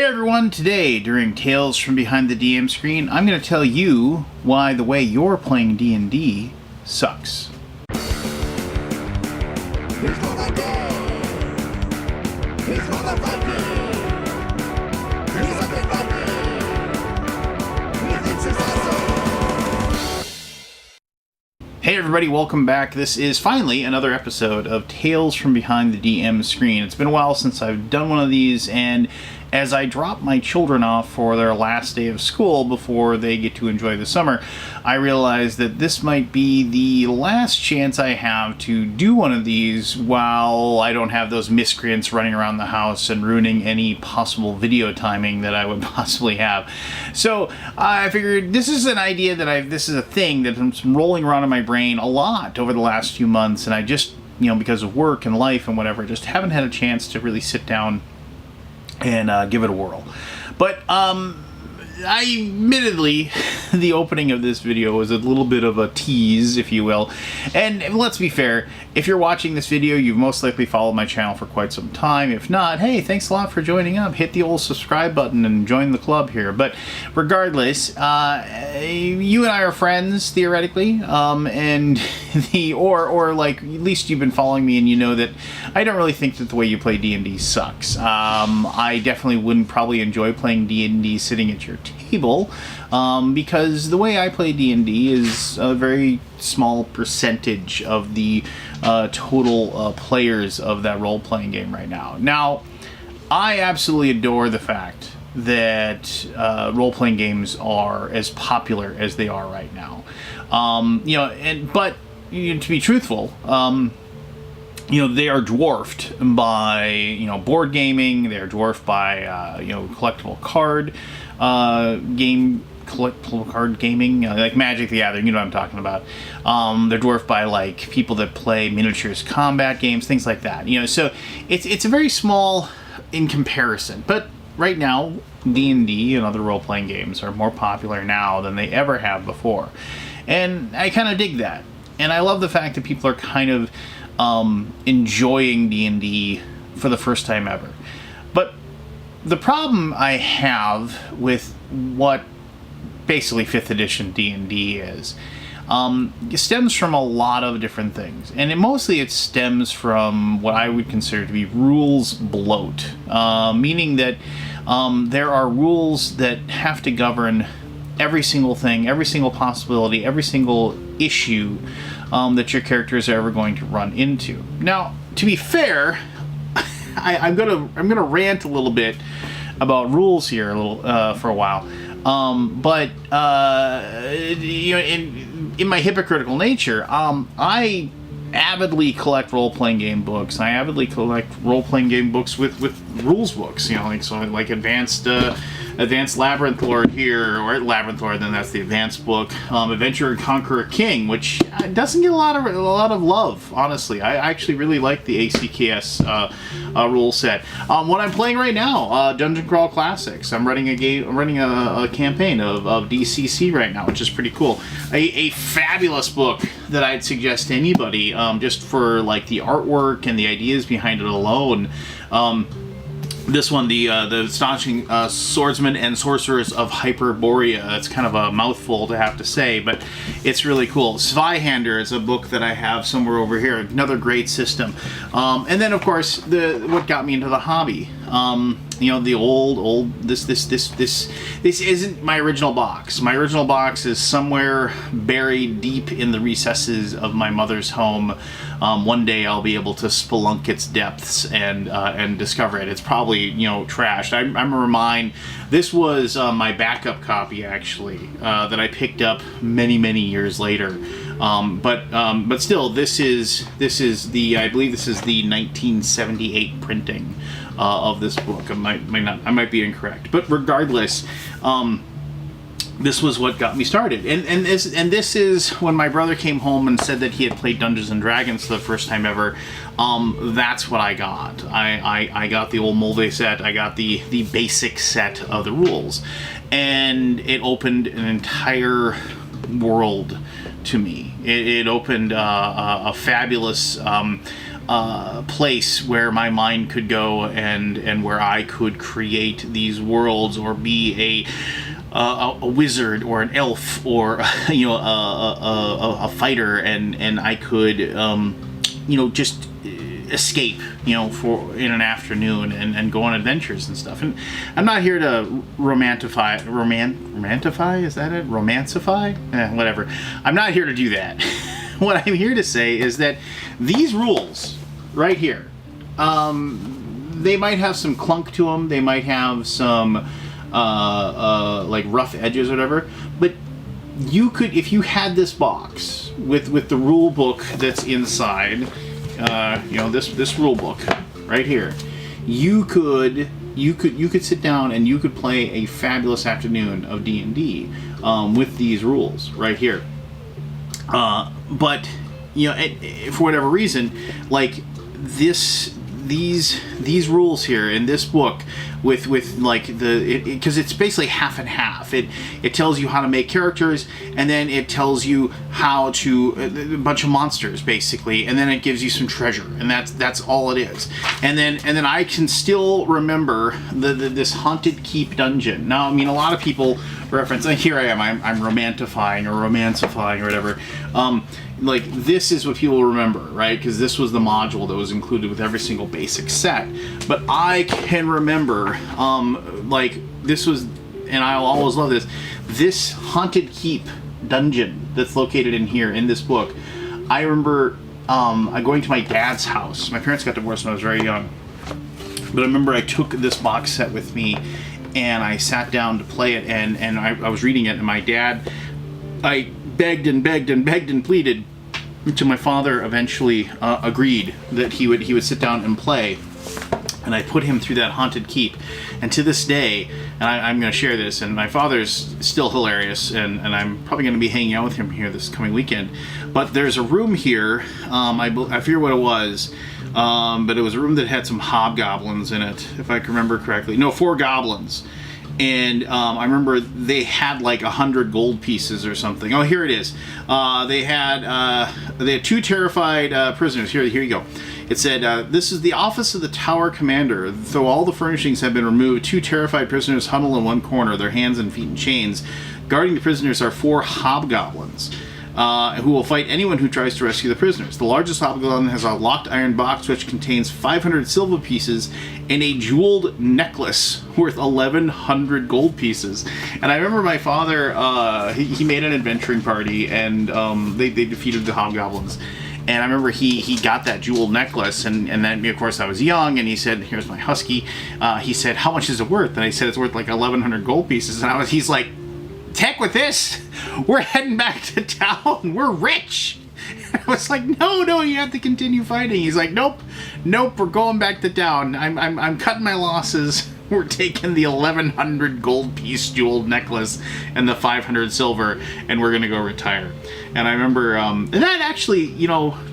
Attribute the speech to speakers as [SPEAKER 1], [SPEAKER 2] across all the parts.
[SPEAKER 1] Hey everyone, today during Tales from Behind the DM Screen, I'm going to tell you why the way you're playing D&D sucks.
[SPEAKER 2] Here's what I do. Here's what I find me. Here's what they find me. Nothing's successful.
[SPEAKER 1] Hey everybody, welcome back. This is finally another episode of Tales from Behind the DM Screen. It's been a while since I've done one of these, and as I drop my children off for their last day of school before they get to enjoy the summer, I realized that this might be the last chance I have to do one of these while I don't have those miscreants running around the house and ruining any possible video timing that I would possibly have. So I figured this is an idea that this is a thing that's been rolling around in my brain a lot over the last few months, and I just, because of work and life and whatever, just haven't had a chance to really sit down and give it a whirl. But admittedly, the opening of this video was a little bit of a tease, if you will. And let's be fair, if you're watching this video, you've most likely followed my channel for quite some time. If not, hey, thanks a lot for joining up. Hit the old subscribe button and join the club here. But regardless, you and I are friends, theoretically, and like, at least you've been following me and you know that I don't really think that the way you play D&D sucks. I definitely wouldn't probably enjoy playing D&D sitting at your table, because the way I play D&D is a very small percentage of the total players of that role-playing game right now. Now, I absolutely adore the fact that role-playing games are as popular as they are right now. But to be truthful, they are dwarfed by, board gaming. They're dwarfed by, collectible card gaming, like Magic the Gathering, you know what I'm talking about. They're dwarfed by, like, people that play miniatures combat games, things like that. So it's a very small in comparison. But right now, D&D and other role-playing games are more popular now than they ever have before. And I kind of dig that. And I love the fact that people are kind of enjoying D&D for the first time ever. But the problem I have with what basically 5th edition D&D is, it stems from a lot of different things. And mostly it stems from what I would consider to be rules bloat. Meaning that there are rules that have to govern every single thing, every single possibility, every single issue that your characters are ever going to run into. Now, to be fair, I'm gonna rant a little bit about rules here for a while, but in my hypocritical nature, I avidly collect role-playing game books. I avidly collect role-playing game books with rules books, like Advanced Labyrinth Lore here, or Labyrinth Lore, then that's the advanced book. Adventure and Conquer a King, which doesn't get a lot of love, honestly. I actually really like the ACKS rule set. What I'm playing right now, Dungeon Crawl Classics. I'm running a campaign of DCC right now, which is pretty cool. A fabulous book that I'd suggest to anybody, just for like the artwork and the ideas behind it alone. This one, the Astonishing Swordsmen and Sorcerers of Hyperborea. That's kind of a mouthful to have to say, but it's really cool. Zweihander is a book that I have somewhere over here. Another great system. And then, of course, what got me into the hobby. The old this isn't my original box. My original box is somewhere buried deep in the recesses of my mother's home. One day I'll be able to spelunk its depths and discover it. It's probably trashed. I remember mine. This was my backup copy, actually, that I picked up many years later. But still, this is I believe this is the 1978 printing of this book. I might be incorrect, but regardless, this was what got me started. And this is when my brother came home and said that he had played Dungeons and Dragons for the first time ever. That's what I got. I got the old Mulvey set. I got the basic set of the rules, and it opened an entire world to me. It opened a fabulous place where my mind could go and where I could create these worlds or be a wizard or an elf or a fighter, and I could just escape for in an afternoon and go on adventures and stuff. And I'm not here to romantify, is that it? Romancify? Whatever. I'm not here to do that. What I'm here to say is that these rules right here, they might have some clunk to them, they might have some like rough edges or whatever, but you could, if you had this box with the rule book that's inside, this rule book right here, you could sit down and you could play a fabulous afternoon of D&D with these rules right here. But for whatever reason, like these rules here in this book with like because it's basically half and half. It tells you how to make characters, and then it tells you how to a bunch of monsters basically, and then it gives you some treasure, and that's all it is. And then I can still remember this haunted keep dungeon. Now, I mean, a lot of people reference, and here I am, I'm romantifying or romancifying or whatever. Like, this is what people remember, right? Because this was the module that was included with every single basic set. But I can remember, like, this was, and I'll always love this haunted keep dungeon that's located in here in this book. I remember going to my dad's house. My parents got divorced when I was very young. But I remember I took this box set with me, and I sat down to play it, and I was reading it, and my dad, I begged and begged and begged and pleaded until my father eventually agreed that he would sit down and play. And I put him through that haunted keep. And to this day, and I'm going to share this, and my father's still hilarious, and I'm probably going to be hanging out with him here this coming weekend. But there's a room here, I forget what it was, but it was a room that had some hobgoblins in it, if I can remember correctly. No, 4 goblins. And I remember they had like 100 gold pieces or something. Oh, here it is. They had 2 terrified prisoners. Here you go. It said, this is the office of the tower commander. Though all the furnishings have been removed, 2 terrified prisoners huddle in one corner, their hands and feet in chains. Guarding the prisoners are 4 hobgoblins, who will fight anyone who tries to rescue the prisoners. The largest hobgoblin has a locked iron box which contains 500 silver pieces and a jeweled necklace worth 1,100 gold pieces. And I remember my father, he made an adventuring party, and they defeated the hobgoblins. And I remember he got that jeweled necklace, and then, of course, I was young, and he said, here's my husky. He said, how much is it worth? And I said, it's worth like 1,100 gold pieces. And he's like, heck with this, we're heading back to town, we're rich. I was like, no, you have to continue fighting. He's like, nope, we're going back to town. I'm cutting my losses. We're taking the 1,100 gold piece jeweled necklace and the 500 silver, and we're gonna go retire. And I remember that actually,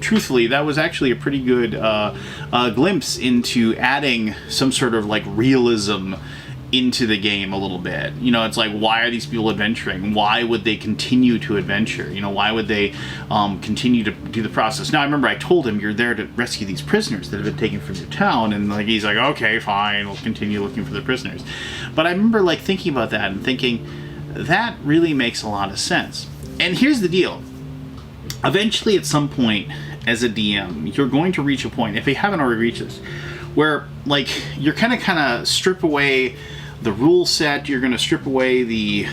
[SPEAKER 1] truthfully, that was actually a pretty good glimpse into adding some sort of like realism into the game a little bit. It's like, why are these people adventuring? Why would they continue to adventure? Why would they continue to do the process? Now, I remember I told him, you're there to rescue these prisoners that have been taken from your town, and like he's like, okay, fine, we'll continue looking for the prisoners. But I remember like thinking about that and thinking, that really makes a lot of sense. And here's the deal. Eventually, at some point, as a DM, you're going to reach a point, if you haven't already reached this, where like you're kind of strip away the rule set, you're going to strip away the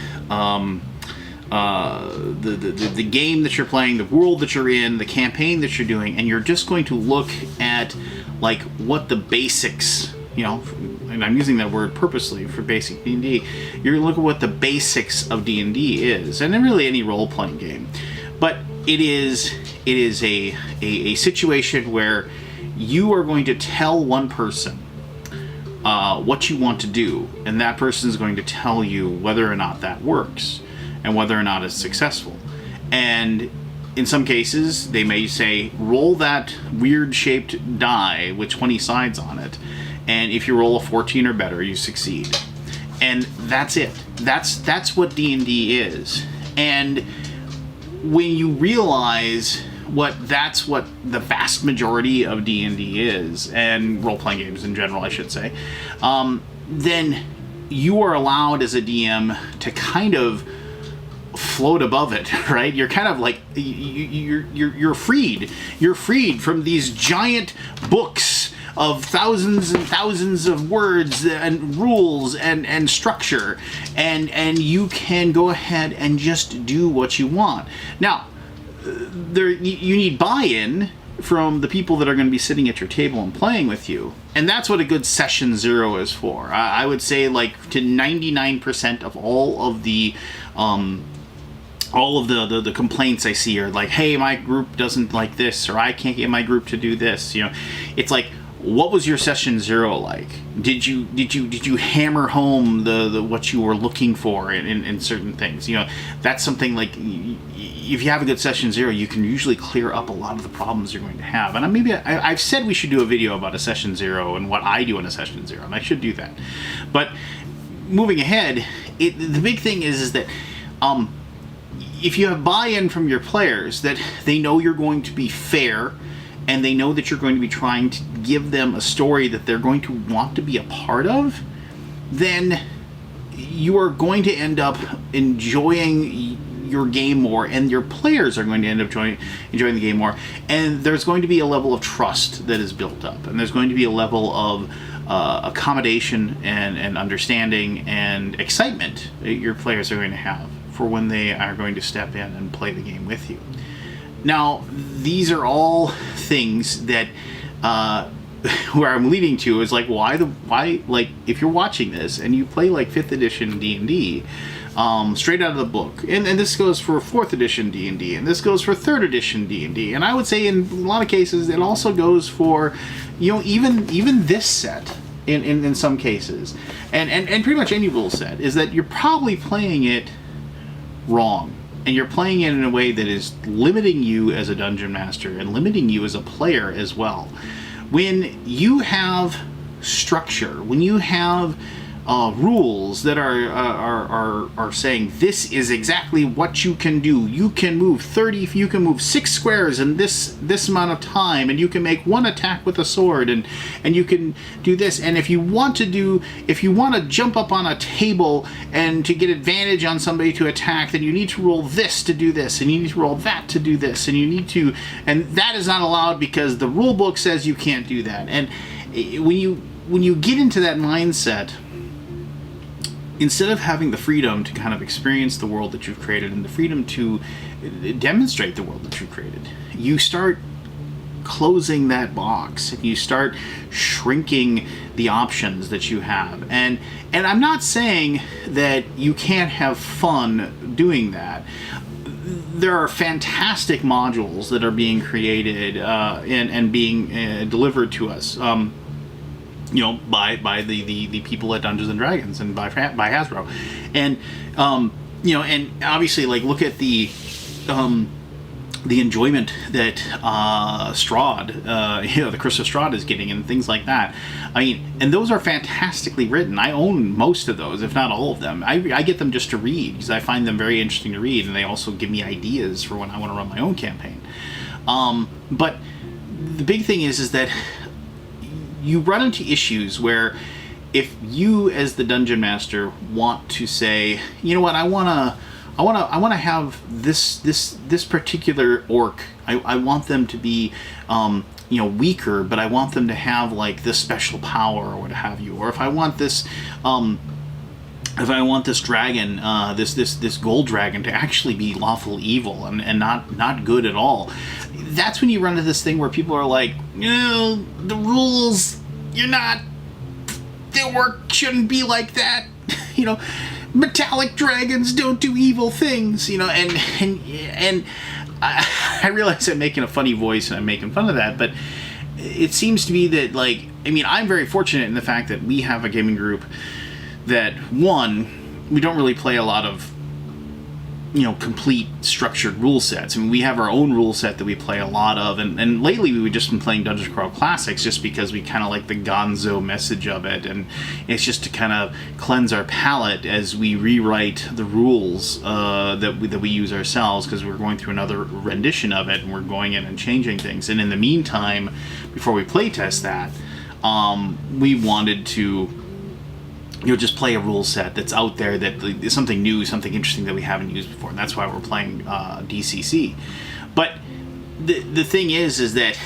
[SPEAKER 1] game that you're playing, the world that you're in, the campaign that you're doing, and you're just going to look at like what the basics, and I'm using that word purposely for basic D&D. You're going to look at what the basics of D&D is, and then really any role-playing game. But it is a situation where you are going to tell one person what you want to do, and that person is going to tell you whether or not that works and whether or not it's successful. And in some cases, they may say, roll that weird-shaped die with 20 sides on it, and if you roll a 14 or better, you succeed. And that's it. That's what D&D is. And when you realize that's what the vast majority of D&D is, and role-playing games in general, I should say, then you are allowed as a DM to kind of float above it, right? You're kind of like you're freed. You're freed from these giant books of thousands and thousands of words and rules and structure, and you can go ahead and just do what you want. Now, you need buy-in from the people that are going to be sitting at your table and playing with you, and that's what a good session 0 is for. I would say, like, to 99% of all of the complaints I see are like, hey, my group doesn't like this, or I can't get my group to do this. It's like, what was your session 0 like? Did you hammer home the what you were looking for in certain things? That's something like, if you have a good session 0, you can usually clear up a lot of the problems you're going to have. And I've said we should do a video about a session 0 and what I do in a session 0, and I should do that. But moving ahead, the big thing is that if you have buy-in from your players, that they know you're going to be fair, and they know that you're going to be trying to give them a story that they're going to want to be a part of, then you are going to end up enjoying your game more, and your players are going to end up enjoying the game more, and there's going to be a level of trust that is built up, and there's going to be a level of accommodation and understanding and excitement that your players are going to have for when they are going to step in and play the game with you. Now, these are all things that where I'm leading to is like, why like, if you're watching this and you play like 5th edition D&D straight out of the book, and this goes for 4th edition D&D, and this goes for 3rd edition D&D, and I would say in a lot of cases it also goes for, even this set in some cases, and pretty much any rule set, is that you're probably playing it wrong. And you're playing it in a way that is limiting you as a dungeon master and limiting you as a player as well. When you have structure, when you have rules that are saying this is exactly what you can do. You can move 30. You can move 6 squares in this amount of time, and you can make 1 attack with a sword, and you can do this. And if you want to jump up on a table and to get advantage on somebody to attack, then you need to roll this to do this, and you need to roll that to do this, and that is not allowed because the rule book says you can't do that. And when you get into that mindset, instead of having the freedom to kind of experience the world that you've created and the freedom to demonstrate the world that you've created, you start closing that box and you start shrinking the options that you have. And I'm not saying that you can't have fun doing that. There are fantastic modules that are being created and being delivered to us. By the people at Dungeons and Dragons and by Hasbro, and and obviously, like, look at the enjoyment that Strahd, the Curse of Strahd is getting, and things like that. I mean, and those are fantastically written. I own most of those, if not all of them. I get them just to read because I find them very interesting to read, and they also give me ideas for when I want to run my own campaign. But the big thing is that you run into issues where, if you as the dungeon master want to say, you know what, I want to have this particular orc. I want them to be weaker, but I want them to have like this special power or what have you. Or if I want this dragon, this gold dragon, to actually be lawful evil and not good at all, that's when you run into this thing where people are like, the rules, the work shouldn't be like that. Metallic dragons don't do evil things, and I realize I'm making a funny voice and I'm making fun of that, but it seems to be that, like, I'm very fortunate in the fact that we have a gaming group that, one, we don't really play a lot of complete structured rule sets. I mean, we have our own rule set that we play a lot of, and lately we've just been playing Dungeon Crawl Classics just because we kind of like the gonzo message of it, and it's just to kind of cleanse our palate as we rewrite the rules that we use ourselves, because we're going through another rendition of it and we're going in and changing things. And in the meantime, before we playtest that, we wanted to just play a rule set that's out there, that is something new, something interesting that we haven't used before, and that's why we're playing DCC. But the thing is that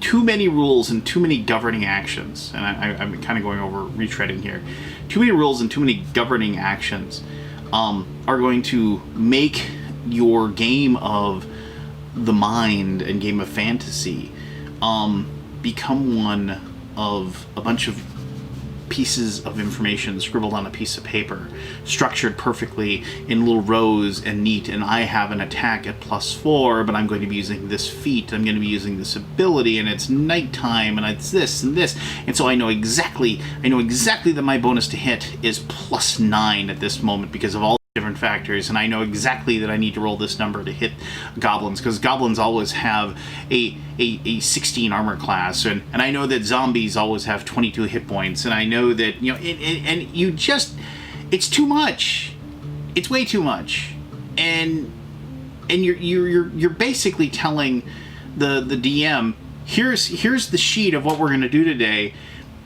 [SPEAKER 1] too many rules and too many governing actions, and I'm kind of going over retreading here, too many rules and too many governing actions are going to make your game of the mind and game of fantasy become one of a bunch of pieces of information scribbled on a piece of paper, structured perfectly in little rows and neat, and I have an attack at +4, but I'm going to be using this feat, I'm going to be using this ability, and it's nighttime, and it's this and this, and so I know exactly that my bonus to hit is +9 at this moment because of all different factors, and I know exactly that I need to roll this number to hit goblins, because goblins always have a 16 armor class, and I know that zombies always have 22 hit points, and I know that and you just, it's too much, it's way too much, and you're basically telling the DM, here's the sheet of what we're going to do today.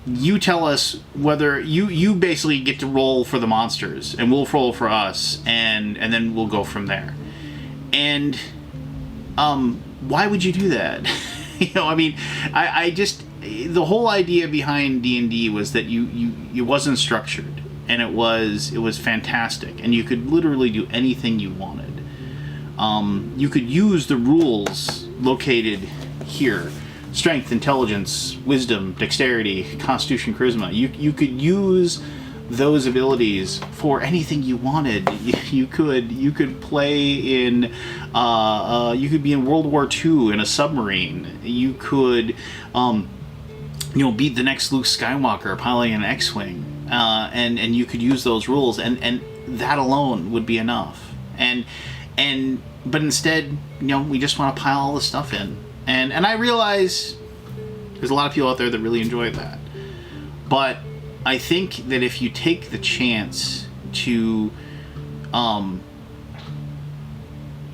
[SPEAKER 1] You tell us whether you basically get to roll for the monsters, and we'll roll for us, and then we'll go from there. And why would you do that? I mean, I just, the whole idea behind D&D was that it wasn't structured, and it was fantastic, and you could literally do anything you wanted. You could use the rules located here. Strength, intelligence, wisdom, dexterity, constitution, charisma. You could use those abilities for anything you wanted. You could play in you could be in World War II in a submarine. You could beat the next Luke Skywalker piloting an X-wing, and you could use those rules, and that alone would be enough. But instead, we just want to pile all this stuff in. And I realize there's a lot of people out there that really enjoy that. But I think that if you take the chance to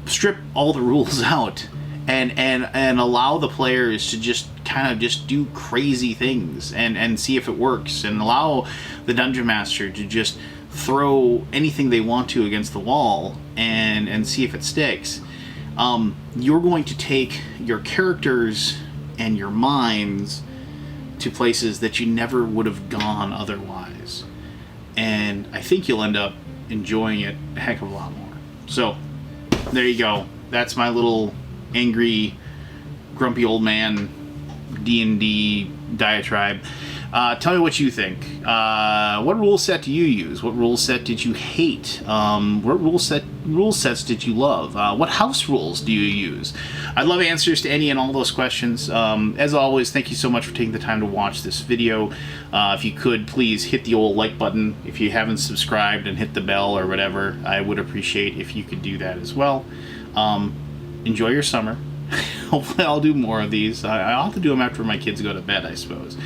[SPEAKER 1] strip all the rules out and allow the players to just kind of just do crazy things and see if it works, and allow the Dungeon Master to just throw anything they want to against the wall and see if it sticks, you're going to take your characters and your minds to places that you never would have gone otherwise. And I think you'll end up enjoying it a heck of a lot more. So, there you go. That's my little angry, grumpy old man D&D diatribe. Tell me what you think. What rule set do you use? What rule set did you hate? What rule sets did you love? What house rules do you use? I'd love answers to any and all those questions. As always, thank you so much for taking the time to watch this video. If you could, please hit the old like button. If you haven't subscribed, and hit the bell or whatever, I would appreciate if you could do that as well. Enjoy your summer. Hopefully I'll do more of these. I'll have to do them after my kids go to bed, I suppose.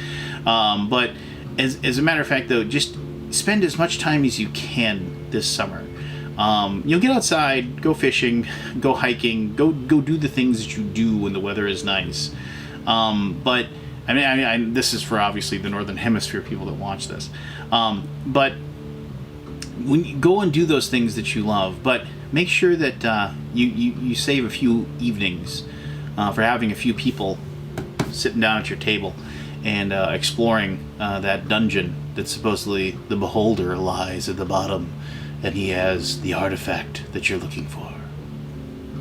[SPEAKER 1] But as a matter of fact, though, just spend as much time as you can this summer. You'll get outside, go fishing, go hiking, go do the things that you do when the weather is nice. But I mean, this is for obviously the Northern Hemisphere people that watch this. But when you go and do those things that you love, but make sure that you save a few evenings for having a few people sitting down at your table and exploring that dungeon that supposedly the beholder lies at the bottom, and he has the artifact that you're looking for.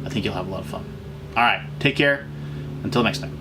[SPEAKER 1] I think you'll have a lot of fun. All right, take care. Until next time.